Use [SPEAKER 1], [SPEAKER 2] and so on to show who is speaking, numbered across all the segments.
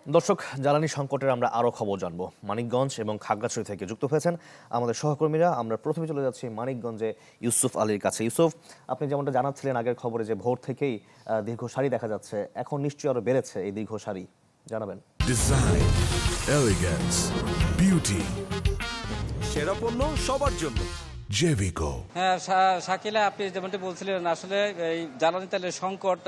[SPEAKER 1] দর্শক, জ্বালানি সংকটের আমরা আরও খবর জানবো। মানিকগঞ্জ এবং খাগড়াছড়ি থেকে যুক্ত হয়েছেন আমাদের সহকর্মীরা। আমরা প্রথমে চলে যাচ্ছি মানিকগঞ্জে ইউসুফ আলীর কাছে। ইউসুফ, আপনি যেমনটা জানাচ্ছিলেন আগের খবরে যে ভোর থেকেই দীর্ঘ সারি দেখা যাচ্ছে, এখন নিশ্চয়ই আরও বেড়েছে এই দীর্ঘ সারি, জানাবেন।
[SPEAKER 2] ডিজাইন, এলিগেন্স, বিউটি,
[SPEAKER 3] সেরা পণ্য সবার জন্য।
[SPEAKER 2] জেভিকো।
[SPEAKER 4] হ্যাঁ, শাকিলা, আপনি যেমনটি বলছিলেন, আসলে এই জ্বালানি তেলের সংকট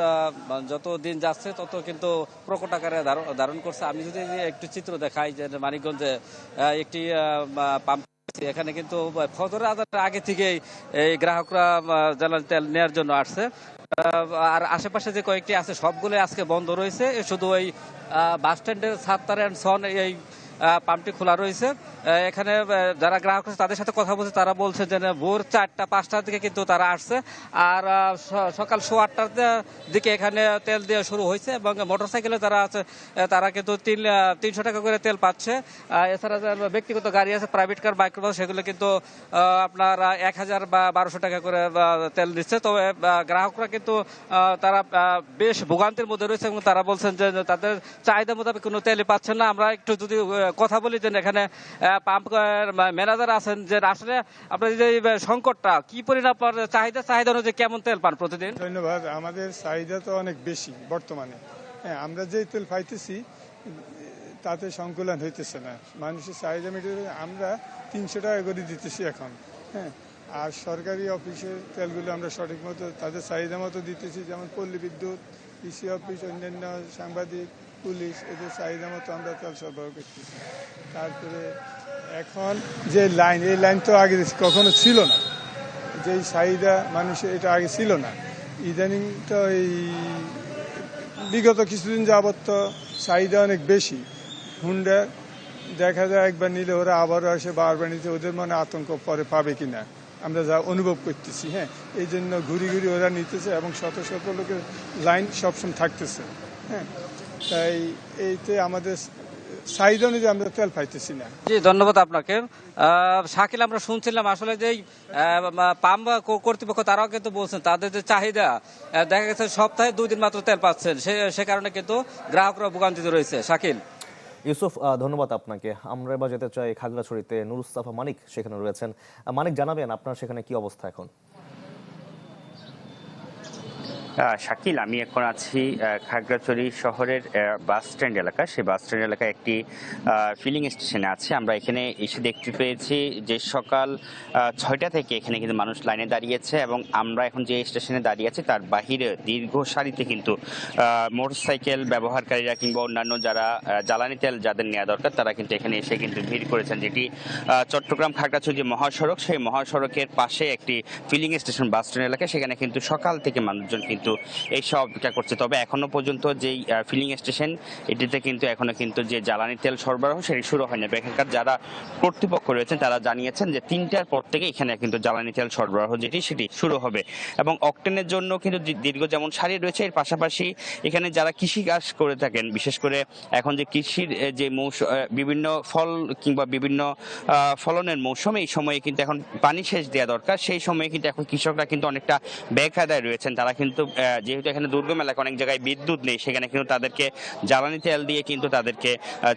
[SPEAKER 4] যত দিন যাচ্ছে তত কিন্তু প্রকট আকারে ধারণ করছে। আমি যদি একটু চিত্র দেখাই, যে মানিকগঞ্জে একটি পাম্প, এখানে কিন্তু ফজরের আজানের আগে থেকেই এই গ্রাহকরা জ্বালানি তেল নেওয়ার জন্য আসছে। আর আশেপাশে যে কয়েকটি আছে সবগুলো আজকে বন্ধ রয়েছে, শুধু ওই বাস স্ট্যান্ডের সাত্তার অ্যান্ড সন এই পাম্পটি খোলা রয়েছে। এখানে যারা গ্রাহক আছে তাদের সাথে কথা বলছে, তারা বলছে যে ভোর 4টা-5টার দিকে কিন্তু তারা আসছে, আর সকাল 8:15টার দিকে এখানে তেল দেওয়া শুরু হয়েছে। এবং মোটরসাইকেলে যারা আছে তারা কিন্তু 300 টাকা করে তেল পাচ্ছে। এছাড়া যারা ব্যক্তিগত গাড়ি আছে, প্রাইভেট কার, মাইক্রোবাস, সেগুলো কিন্তু আপনার 1000 বা 1200 টাকা করে তেল দিচ্ছে। তবে গ্রাহকরা কিন্তু তারা বেশ ভোগান্তির মধ্যে রয়েছে এবং তারা বলছেন যে তাদের চাহিদা মোতাবেক কোনো তেলই পাচ্ছেন না। আমরা একটু যদি কথা বলি, যে এখানে পাম্প ম্যানেজার আছেন, যে আসলে আপনার যে সংকটটা কি পরিমাণ, চাহিদা অনুযায়ী কেমন তেল পান প্রতিদিন?
[SPEAKER 5] ধন্যবাদ। আমাদের চাহিদা তো অনেক বেশি বর্তমানে। হ্যাঁ, আমরা যেই তেল পাইতেছি তাতে সংকুলন হইতেছে না, মানুষের চাহিদা মেটে। আমরা 300 টাকা করে দিতেছি এখন। হ্যাঁ, আর সরকারি অফিসের তেলগুলো আমরা সঠিক মতো তাদের চাহিদা মতো দিতেছি, যেমন পল্লী বিদ্যুৎ, কৃষি অফিস, অন্যান্য সাংবাদিক, পুলিশ, এদের চাহিদা মতো আমরা তেল সরবরাহ করতেছি। তারপরে এখন যে লাইন, এই লাইন তো আগে কখনো ছিল না, যেই চাহিদা মানুষের, এটা আগে ছিল না। ইদানিং তো এই বিগত কিছুদিন যাবত তো চাহিদা অনেক বেশি। হুন্ডা দেখা যায় একবার নিলে ওরা আবারও আসে বারবার নিতে, ওদের মনে আতঙ্ক পরে পাবে কিনা আমরা যা অনুভব করতেছি। হ্যাঁ, এই জন্য ঘুরি ঘুরি ওরা নিতেছে এবং শত শত লোকের লাইন সবসময় থাকতেছে। হ্যাঁ, তাই এইতে আমাদের চাহিদা অনুযায়ী আমরা তেল পাইতেছি না।
[SPEAKER 4] জি, ধন্যবাদ আপনাকে। শাকিল, আমরা শুনছিলাম আসলে যে পাম্প কর্তৃপক্ষ তারাও কিন্তু বলছেন তাদের যে চাহিদা, দেখা গেছে সপ্তাহে 2 দিন মাত্র তেল পাচ্ছেন, সে কারণে কিন্তু গ্রাহকরা ভোগান্তিতে রয়েছে। শাকিল।
[SPEAKER 1] ইউসুফ, ধন্যবাদ আপনাকে। আমরা এবার যেতে চাই খাগড়াছড়িতে। নুরুস্তাফা মানিক সেখানে রয়েছেন। মানিক, জানাবেন আপনার সেখানে কি অবস্থা এখন?
[SPEAKER 6] শাকিল, আমি এখন আছি খাগড়াছড়ি শহরের বাস স্ট্যান্ড এলাকা। সেই বাস স্ট্যান্ড এলাকায় একটি ফিলিং স্টেশনে আছে। আমরা এখানে এসে দেখতে পেয়েছি যে সকাল 6টা থেকে এখানে কিন্তু মানুষ লাইনে দাঁড়িয়েছে, এবং আমরা এখন যে স্টেশনে দাঁড়িয়ে আছি তার বাহিরে দীর্ঘ সারিতে কিন্তু মোটরসাইকেল ব্যবহারকারীরা কিংবা অন্যান্য যারা জ্বালানি তেল যাদের নেওয়া দরকার তারা কিন্তু এখানে এসে কিন্তু ভিড় করেছেন। যেটি চট্টগ্রাম খাগড়াছড়ি যে মহাসড়ক, সেই মহাসড়কের পাশে একটি ফিলিং স্টেশন বাস স্ট্যান্ড এলাকা, সেখানে কিন্তু সকাল থেকে মানুষজন কিন্তু এইসব অপেক্ষা করছে। তবে এখনো পর্যন্ত যেই ফিলিং স্টেশন, এটিতে কিন্তু এখনো কিন্তু যে জ্বালানি তেল সরবরাহ সেটি শুরু হয়নি। এখানকার যারা কর্তৃপক্ষ রয়েছেন তারা জানিয়েছেন যে 3টার পর থেকে এখানে কিন্তু জ্বালানি তেল সরবরাহ সেটি শুরু হবে, এবং অকটেনের জন্য কিন্তু দীর্ঘ যেমন সারি রয়েছে, এর পাশাপাশি এখানে যারা কৃষি কাজ করে থাকেন, বিশেষ করে এখন যে কৃষির যে বিভিন্ন ফল কিংবা বিভিন্ন ফলনের মৌসুম, এই সময়ে কিন্তু এখন পানি সেচ দেওয়া দরকার। সেই সময়ে কিন্তু এখন কৃষকরা কিন্তু অনেকটা বেকায়দায় রয়েছেন। তারা কিন্তু যেহেতু এখানে দুর্গম এলাকা, অনেক জায়গায় বিদ্যুৎ নেই, সেখানে কিন্তু তাদেরকে জ্বালানি তেল দিয়ে কিন্তু তাদেরকে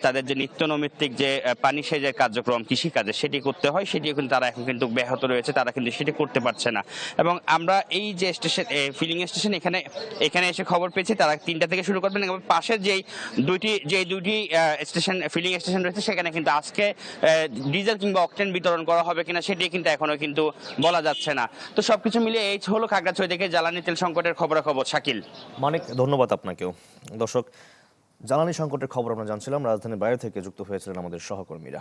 [SPEAKER 6] তাদের যে নিত্যনৈমিত্তিক যে পানি সেচের কার্যক্রম কৃষিকাজে সেটি করতে হয়, সেটিও কিন্তু তারা এখন কিন্তু ব্যাহত রয়েছে, তারা কিন্তু সেটি করতে পারছে না। এবং আমরা এই যে স্টেশন, ফিলিং স্টেশন, এখানে এসে খবর পেয়েছি তারা 3টা থেকে শুরু করবেন, এবং পাশের যেই দুইটি স্টেশন, ফিলিং স্টেশন রয়েছে, সেখানে কিন্তু আজকে ডিজেল কিংবা অকটেন বিতরণ করা হবে কিনা সেটি কিন্তু এখনো কিন্তু বলা যাচ্ছে না। তো সবকিছু মিলিয়ে এই হলো খাগড়াছড়ি থেকে জ্বালানি তেল সংকটের খবরাখবর। শাকিল।
[SPEAKER 1] মানিক, ধন্যবাদ আপনাকেও। দর্শক, জ্বালানি সংকটের খবর আমরা জানছিলাম। রাজধানীর বাইরে থেকে যুক্ত হয়েছিলেন আমাদের সহকর্মীরা।